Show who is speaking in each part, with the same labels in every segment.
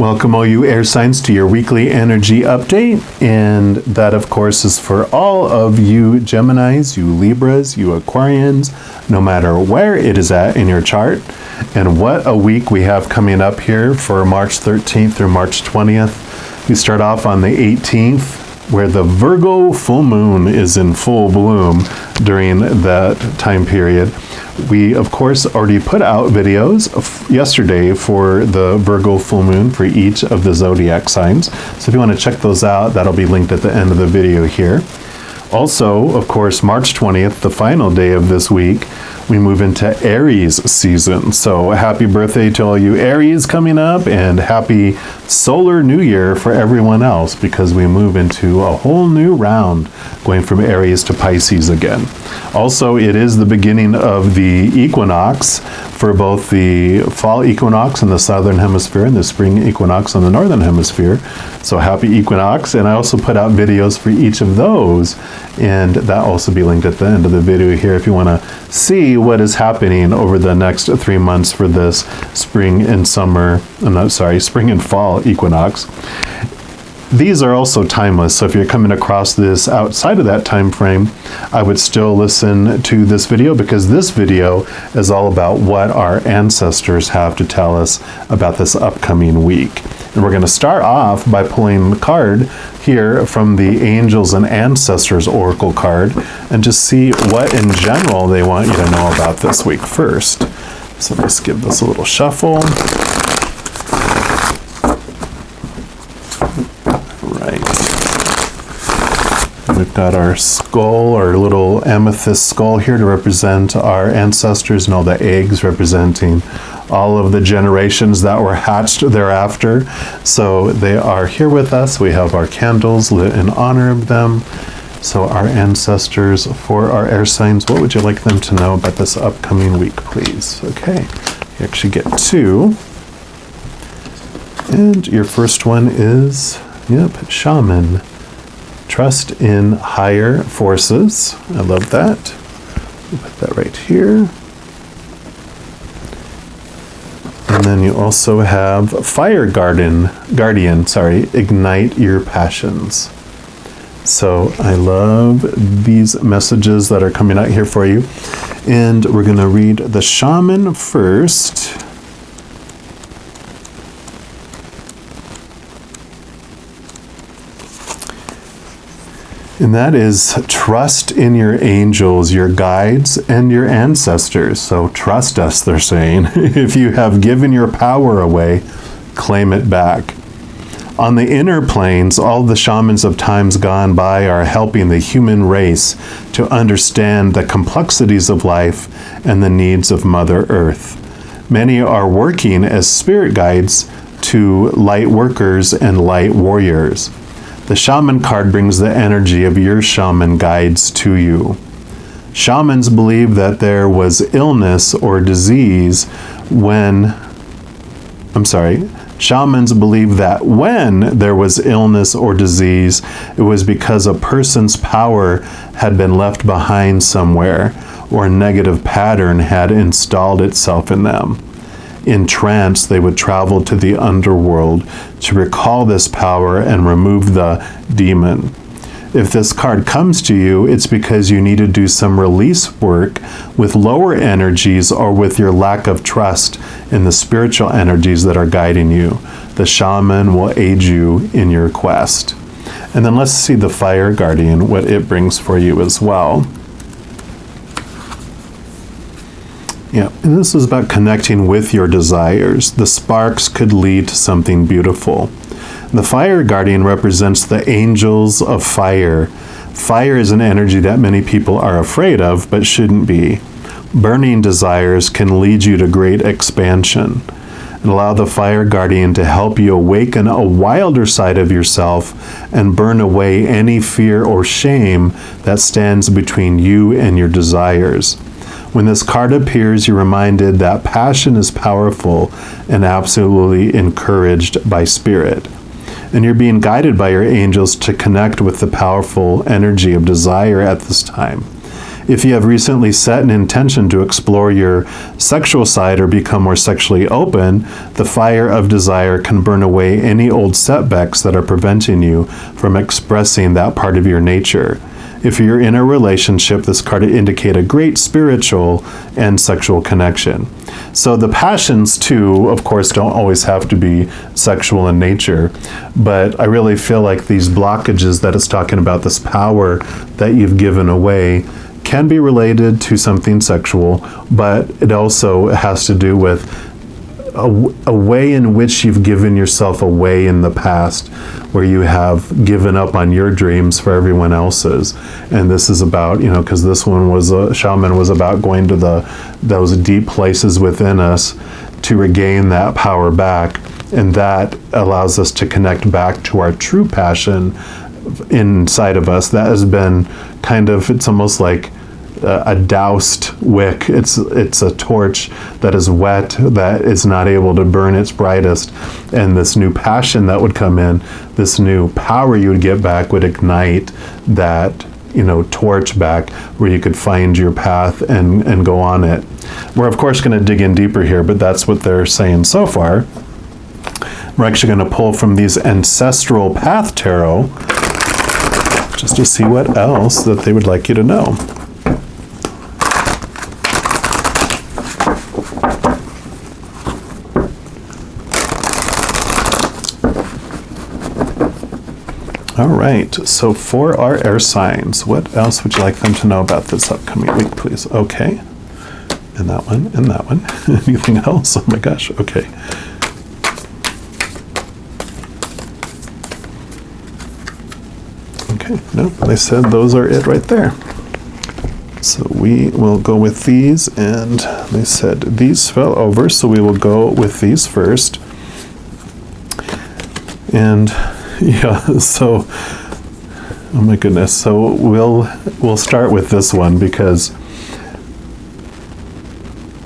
Speaker 1: Welcome all you air signs to your weekly energy update, and that of course is for all of you Geminis, you Libras, you Aquarians, no matter where it is at in your chart. And what a week we have coming up here for March 13th through March 20th. We start off on the 18th, where the Virgo full moon is in full bloom during that time period. We, of course, already put out videos yesterday for the Virgo full moon for each of the zodiac signs. So if you want to check those out, that'll be linked at the end of the video here. Also, of course, March 20th, the final day of this week, we move into Aries season. So happy birthday to all you Aries coming up, and happy solar new year for everyone else, because we move into a whole new round going from Aries to Pisces again. Also, it is the beginning of the equinox for both the fall equinox in the southern hemisphere and the spring equinox in the northern hemisphere. So happy equinox. And I also put out videos for each of those, and that will also be linked at the end of the video here if you want to see what is happening over the next 3 months for this spring and spring and fall equinox. These are also timeless, so if you're coming across this outside of that time frame, I would still listen to this video, because this video is all about what our ancestors have to tell us about this upcoming week. And we're going to start off by pulling the card here from the Angels and Ancestors Oracle card and just see what in general they want you to know about this week first. So let's give this a little shuffle. We've got our skull, our little amethyst skull here to represent our ancestors, and all the eggs representing all of the generations that were hatched thereafter. So they are here with us. We have our candles lit in honor of them. So our ancestors, for our air signs, what would you like them to know about this upcoming week, please? Okay, you actually get two. And your first one is, shaman. Trust in higher forces. I love that. We'll put that right here. And then you also have fire guardian, ignite your passions. So I love these messages that are coming out here for you. And we're going to read the shaman first. And that is trust in your angels, your guides, and your ancestors. So trust us, they're saying. If you have given your power away, claim it back. On the inner planes, all the shamans of times gone by are helping the human race to understand the complexities of life and the needs of Mother Earth. Many are working as spirit guides to light workers and light warriors. The shaman card brings the energy of your shaman guides to you. Shamans believe that there was illness or disease Shamans believe that when there was illness or disease, it was because a person's power had been left behind somewhere, or a negative pattern had installed itself in them. In trance, they would travel to the underworld to recall this power and remove the demon. If this card comes to you, it's because you need to do some release work with lower energies, or with your lack of trust in the spiritual energies that are guiding you. The shaman will aid you in your quest. And then let's see the fire guardian, what it brings for you as well. Yeah, and this is about connecting with your desires. The sparks could lead to something beautiful. The fire guardian represents the angels of fire. Fire is an energy that many people are afraid of, but shouldn't be. Burning desires can lead you to great expansion. And allow the fire guardian to help you awaken a wilder side of yourself and burn away any fear or shame that stands between you and your desires. When this card appears, you're reminded that passion is powerful and absolutely encouraged by spirit. And you're being guided by your angels to connect with the powerful energy of desire at this time. If you have recently set an intention to explore your sexual side or become more sexually open, the fire of desire can burn away any old setbacks that are preventing you from expressing that part of your nature. If you're in a relationship, this card would indicate a great spiritual and sexual connection. So the passions, too, of course, don't always have to be sexual in nature, but I really feel like these blockages that it's talking about, this power that you've given away, can be related to something sexual, but it also has to do with a way in which you've given yourself away in the past, where you have given up on your dreams for everyone else's. And this is about, because this one was a shaman, was about going to those deep places within us to regain that power back. And that allows us to connect back to our true passion inside of us. That has been it's almost like a doused wick. It's a torch that is wet, that is not able to burn its brightest, and this new passion that would come in, this new power you would get back, would ignite that torch back, where you could find your path and go on it. We're of course going to dig in deeper here, but that's what they're saying so far. We're actually going to pull from these Ancestral Path Tarot just to see what else that they would like you to know. All right, so for our air signs, what else would you like them to know about this upcoming week, please? Okay, and that one, and that one. Anything else? Oh my gosh, okay. Okay, nope, they said those are it right there. So we will go with these, and they said these fell over, so we will go with these first. And yeah, so, oh my goodness. So we'll start with this one, because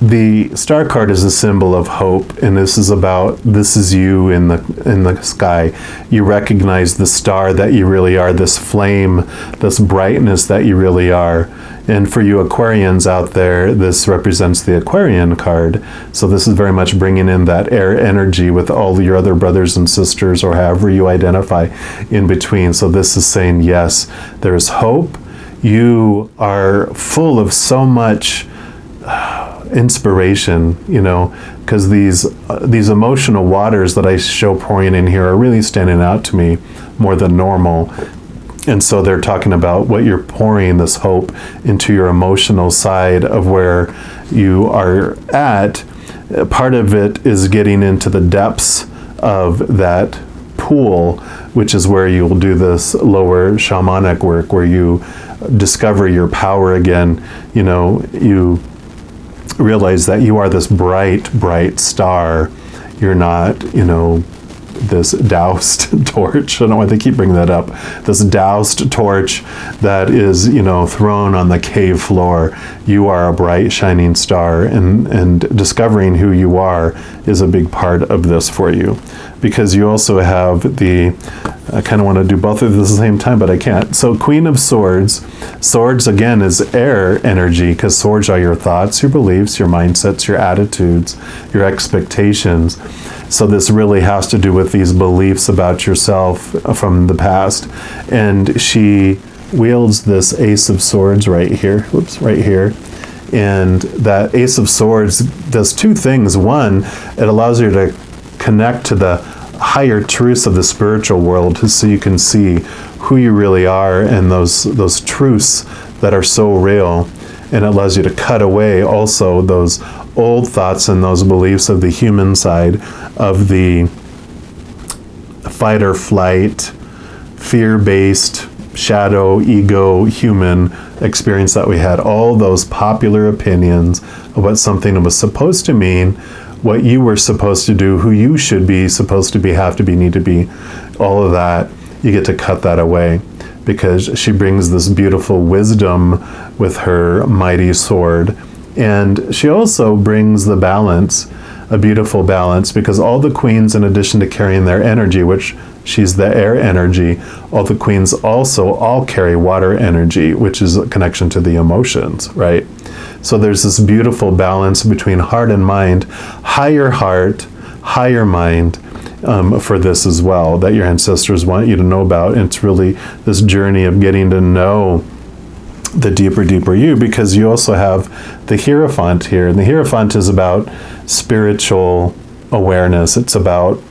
Speaker 1: the star card is a symbol of hope, and this is you in the sky. You recognize the star that you really are, this flame, this brightness that you really are. And for you Aquarians out there, this represents the Aquarian card. So this is very much bringing in that air energy with all your other brothers and sisters, or however you identify in between. So this is saying, yes, there's hope. You are full of so much inspiration, because these emotional waters that I show pouring in here are really standing out to me more than normal. And so they're talking about what you're pouring, this hope, into your emotional side of where you are at. Part of it is getting into the depths of that pool, which is where you'll do this lower shamanic work, where you discover your power again. You realize that you are this bright, bright star. You're not, this doused torch. I don't know why they keep bringing that up. This doused torch that is, thrown on the cave floor. You are a bright, shining star, and discovering who you are is a big part of this for you. Because you also have I kind of want to do both of this at the same time, but I can't. So Queen of Swords. Swords, again, is air energy, because swords are your thoughts, your beliefs, your mindsets, your attitudes, your expectations. So this really has to do with these beliefs about yourself from the past. And she wields this Ace of Swords right here. Whoops, right here. And that Ace of Swords does two things. One, it allows you to connect to the higher truths of the spiritual world, so you can see who you really are, and those truths that are so real. And it allows you to cut away also those old thoughts and those beliefs of the human side, of the fight or flight, fear-based, shadow, ego, human experience that we had. All those popular opinions of what something was supposed to mean, what you were supposed to do, who you should be, supposed to be, have to be, need to be, all of that, you get to cut that away, because she brings this beautiful wisdom with her mighty sword. And she also brings the balance, a beautiful balance, because all the queens, in addition to carrying their energy, which she's the air energy. All the queens also all carry water energy, which is a connection to the emotions, right? So there's this beautiful balance between heart and mind, higher heart, higher mind, for this as well, that your ancestors want you to know about. And it's really this journey of getting to know the deeper you, because you also have the Hierophant here. And the Hierophant is about spiritual awareness. It's about,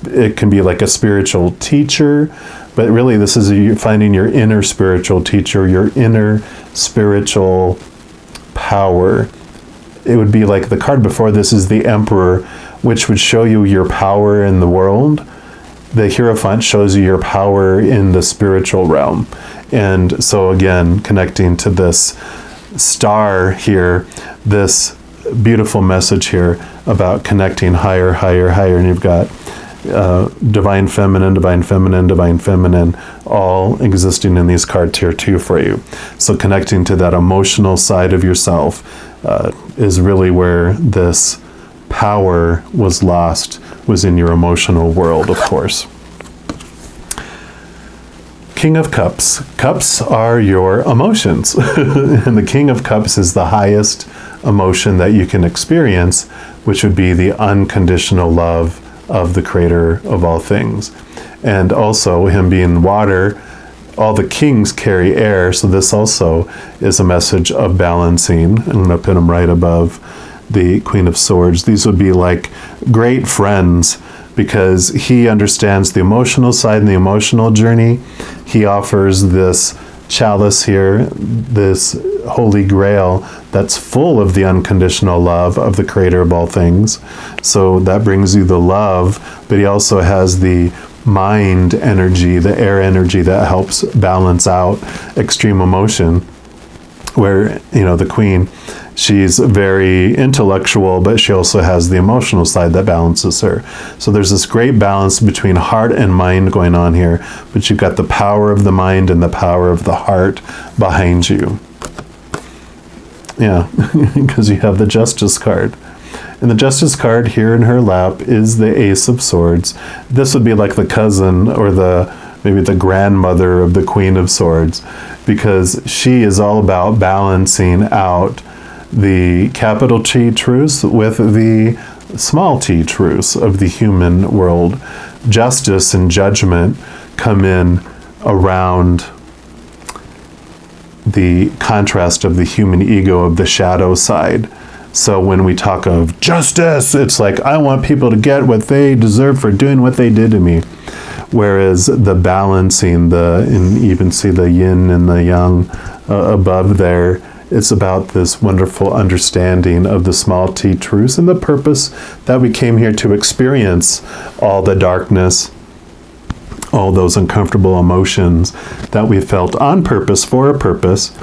Speaker 1: it can be like a spiritual teacher, but really this is you finding your inner spiritual teacher, your inner spiritual power. It would be like the card before this is the Emperor, which would show you your power in the world. The Hierophant shows you your power in the spiritual realm. And so again, connecting to this star here, this beautiful message here about connecting higher, higher, higher. And you've got divine feminine, divine feminine, divine feminine, all existing in these cards here too for you. So connecting to that emotional side of yourself is really where this power was lost, was in your emotional world, of course. King of Cups. Cups are your emotions. And the King of Cups is the highest emotion that you can experience, which would be the unconditional love of the Creator of all things. And also, him being water, all the kings carry air, so this also is a message of balancing. I'm going to put him right above the Queen of Swords. These would be like great friends, because he understands the emotional side and the emotional journey. He offers this chalice here, this holy grail that's full of the unconditional love of the Creator of all things. So that brings you the love, but he also has the mind energy, the air energy that helps balance out extreme emotion, where, you know, the Queen, she's very intellectual, but she also has the emotional side that balances her. So there's this great balance between heart and mind going on here, but you've got the power of the mind and the power of the heart behind you. Yeah, because you have the Justice card. And the Justice card here in her lap is the Ace of Swords. This would be like the cousin or maybe the grandmother of the Queen of Swords, because she is all about balancing out the capital T truths with the small t truths of the human world. Justice and judgment come in around the contrast of the human ego, of the shadow side. So when we talk of justice, it's like, I want people to get what they deserve for doing what they did to me. Whereas the balancing, and you even see the yin and the yang above there, it's about this wonderful understanding of the small t truths and the purpose that we came here to experience all the darkness, all those uncomfortable emotions that we felt on purpose, for a purpose,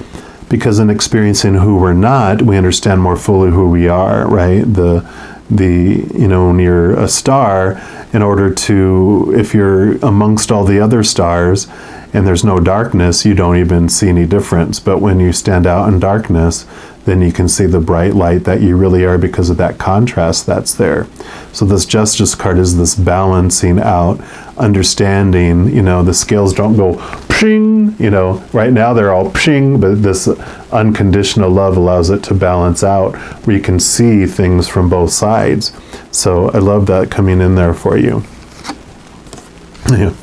Speaker 1: because in experiencing who we're not, we understand more fully who we are, right? You know, when you're a star, in order to, if you're amongst all the other stars and there's no darkness, you don't even see any difference. But when you stand out in darkness, then you can see the bright light that you really are, because of that contrast that's there. So this Justice card is this balancing out, understanding, you know, the scales don't go ping, you know, right now they're all ping, but this unconditional love allows it to balance out, where you can see things from both sides. So I love that coming in there for you. Yeah.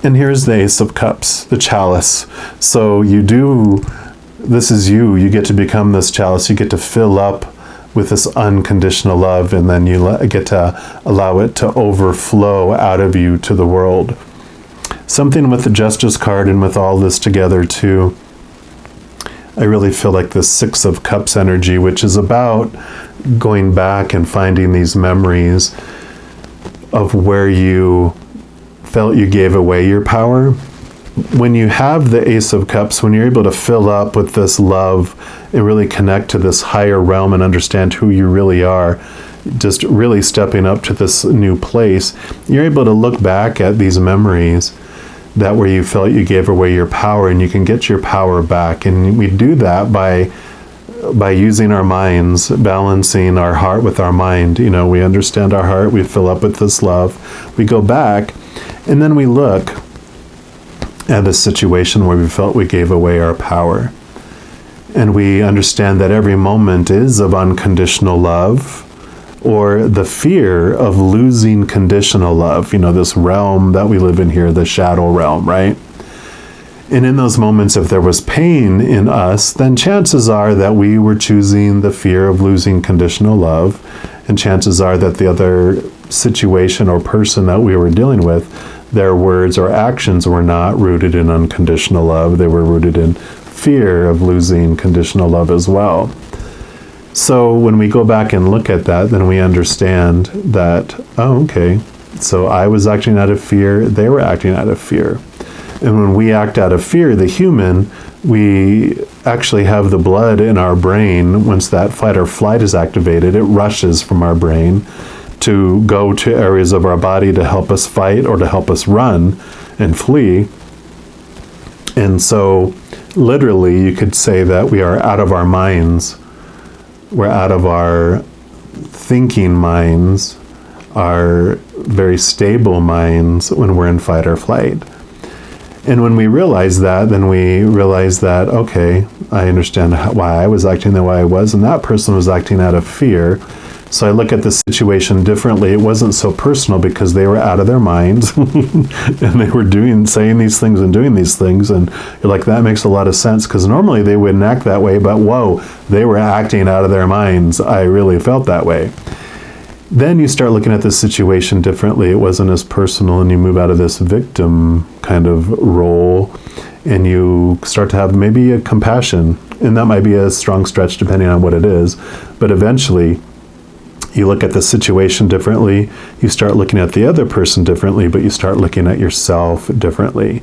Speaker 1: And here's the Ace of Cups, the chalice. So this is you get to become this chalice. You get to fill up with this unconditional love, and then you get to allow it to overflow out of you to the world. Something with the Justice card and with all this together too, I really feel like the Six of Cups energy, which is about going back and finding these memories of where you felt you gave away your power. When you have the Ace of Cups, when you're able to fill up with this love and really connect to this higher realm and understand who you really are, just really stepping up to this new place, you're able to look back at these memories that where you felt you gave away your power, and you can get your power back. And we do that by using our minds, balancing our heart with our mind. You know, we understand our heart, we fill up with this love, we go back, And then we look at a situation where we felt we gave away our power. And we understand that every moment is of unconditional love, or the fear of losing conditional love. You know, this realm that we live in here, the shadow realm, right? And in those moments, if there was pain in us, then chances are that we were choosing the fear of losing conditional love. And chances are that the other situation or person that we were dealing with, their words or actions were not rooted in unconditional love. They were rooted in fear of losing conditional love as well. So when we go back and look at that, then we understand that, oh, okay, so I was acting out of fear, they were acting out of fear. And when we act out of fear, the human, we actually have the blood in our brain. Once that fight or flight is activated, it rushes from our brain to go to areas of our body to help us fight or to help us run and flee. And so literally you could say that we are out of our minds. We're out of our thinking minds, our very stable minds when we're in fight or flight. And when we realize that, then we realize that, okay, I understand why I was acting the way I was, and that person was acting out of fear. So I look at the situation differently. It wasn't so personal because they were out of their minds and they were saying these things and doing these things. And you're like, that makes a lot of sense, because normally they wouldn't act that way, but whoa, they were acting out of their minds. I really felt that way. Then you start looking at the situation differently. It wasn't as personal, and you move out of this victim kind of role and you start to have maybe a compassion. And that might be a strong stretch depending on what it is. But eventually, you look at the situation differently, you start looking at the other person differently, but you start looking at yourself differently.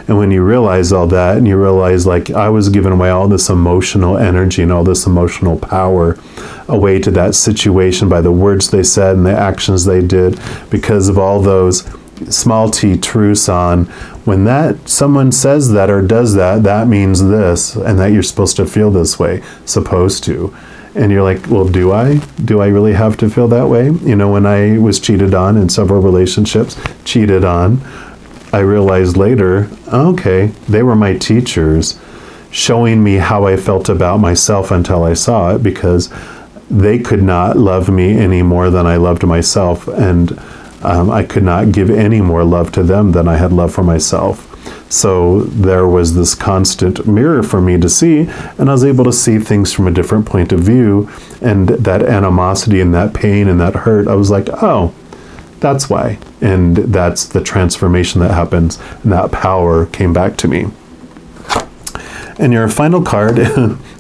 Speaker 1: And when you realize all that, and you realize, like, I was giving away all this emotional energy and all this emotional power away to that situation by the words they said and the actions they did, because of all those small t truths on when that someone says that or does that, that means this, and that you're supposed to feel this way, supposed to. And you're like, well, do I really have to feel that way? You know, when I was cheated on in several relationships, I realized later, okay, they were my teachers showing me how I felt about myself until I saw it, because they could not love me any more than I loved myself. And I could not give any more love to them than I had love for myself. So there was this constant mirror for me to see, and I was able to see things from a different point of view. And that animosity and that pain and that hurt, I was like, oh, that's why. And that's the transformation that happens, and that power came back to me. And your final card,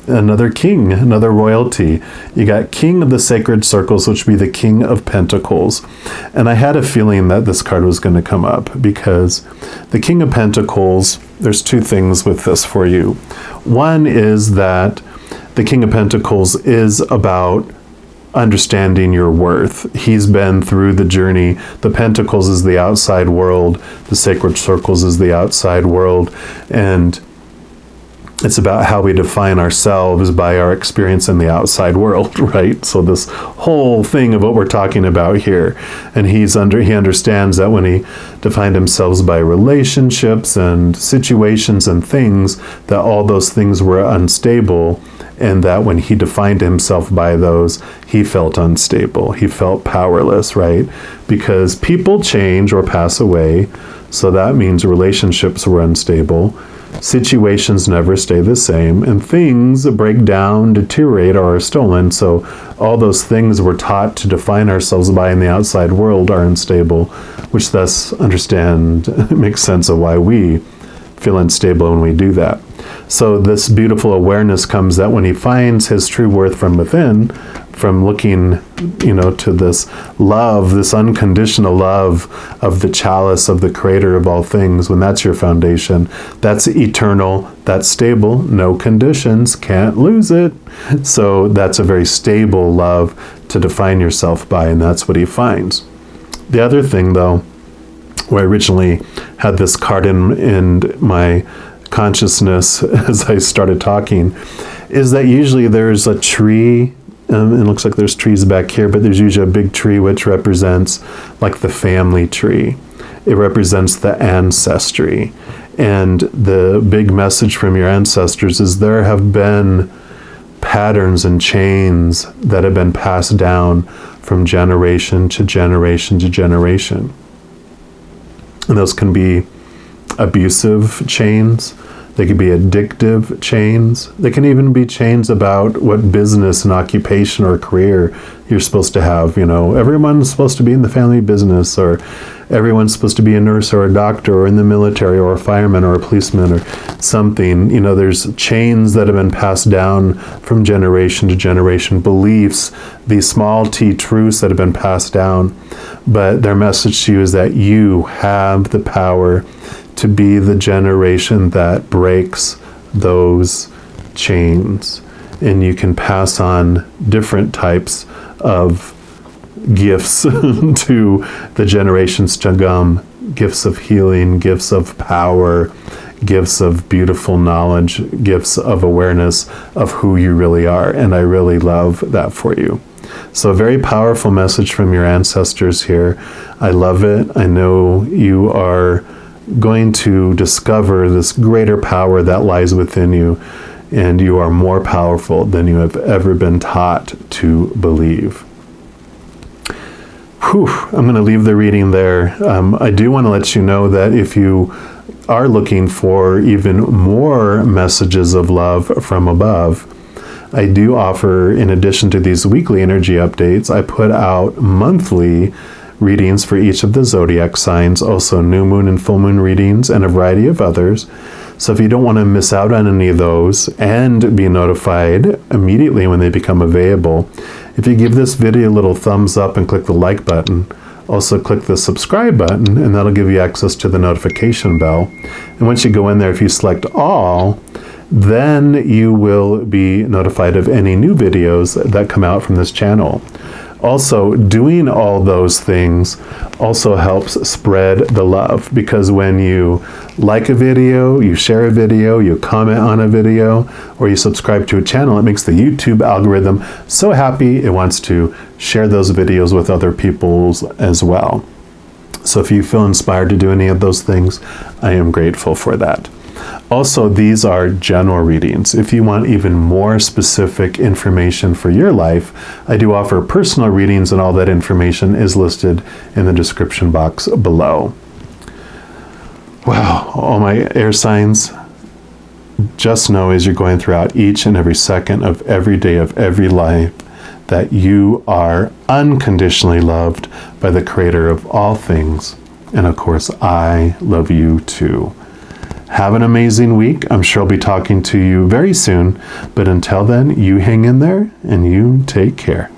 Speaker 1: another king, another royalty. You got King of the Sacred Circles, which would be the King of Pentacles. And I had a feeling that this card was going to come up, because the King of Pentacles, there's two things with this for you. One is that the King of Pentacles is about understanding your worth. He's been through the journey. The Pentacles is the outside world. The Sacred Circles is the outside world. And it's about how we define ourselves by our experience in the outside world, right? So this whole thing of what we're talking about here. And he understands that when he defined himself by relationships and situations and things, that all those things were unstable, and that when he defined himself by those, he felt unstable. He felt powerless, right? Because people change or pass away, so that means relationships were unstable. Situations never stay the same, and things break down, deteriorate, or are stolen. So all those things we're taught to define ourselves by in the outside world are unstable, which thus makes sense of why we feel unstable when we do that. So this beautiful awareness comes that when he finds his true worth from within, from looking, to this love, this unconditional love of the chalice of the creator of all things, when that's your foundation, that's eternal, that's stable, no conditions, can't lose it. So that's a very stable love to define yourself by, and that's what he finds. The other thing, though, where I originally had this card in my consciousness as I started talking, is that usually there's a tree. It looks like there's trees back here, but there's usually a big tree which represents like the family tree. it represents the ancestry. And the big message from your ancestors is there have been patterns and chains that have been passed down from generation to generation to generation. And those can be abusive chains. They could be addictive chains. They can even be chains about what business and occupation or career you're supposed to have. You know, everyone's supposed to be in the family business, or everyone's supposed to be a nurse or a doctor or in the military or a fireman or a policeman or something. You know, there's chains that have been passed down from generation to generation, beliefs, these small t truths that have been passed down. But their message to you is that you have the power to be the generation that breaks those chains. And you can pass on different types of gifts to the generations to come. Gifts of healing, gifts of power, gifts of beautiful knowledge, gifts of awareness of who you really are. And I really love that for you. So a very powerful message from your ancestors here. I love it. I know you are going to discover this greater power that lies within you, and you are more powerful than you have ever been taught to believe. Whew, I'm going to leave the reading there. I do want to let you know that if you are looking for even more messages of love from above, I do offer, in addition to these weekly energy updates, I put out monthly readings for each of the zodiac signs, also new moon and full moon readings, and a variety of others. So if you don't want to miss out on any of those and be notified immediately when they become available, if you give this video a little thumbs up and click the like button, also click the subscribe button, and that'll give you access to the notification bell. And once you go in there, if you select all, then you will be notified of any new videos that come out from this channel. Also, doing all those things also helps spread the love, because when you like a video, you share a video, you comment on a video, or you subscribe to a channel, it makes the YouTube algorithm so happy it wants to share those videos with other people as well. So if you feel inspired to do any of those things, I am grateful for that. Also, these are general readings. If you want even more specific information for your life, I do offer personal readings, and all that information is listed in the description box below. Wow, all my air signs, just know as you're going throughout each and every second of every day of every life that you are unconditionally loved by the Creator of all things. And of course, I love you too. Have an amazing week. I'm sure I'll be talking to you very soon. But until then, you hang in there and you take care.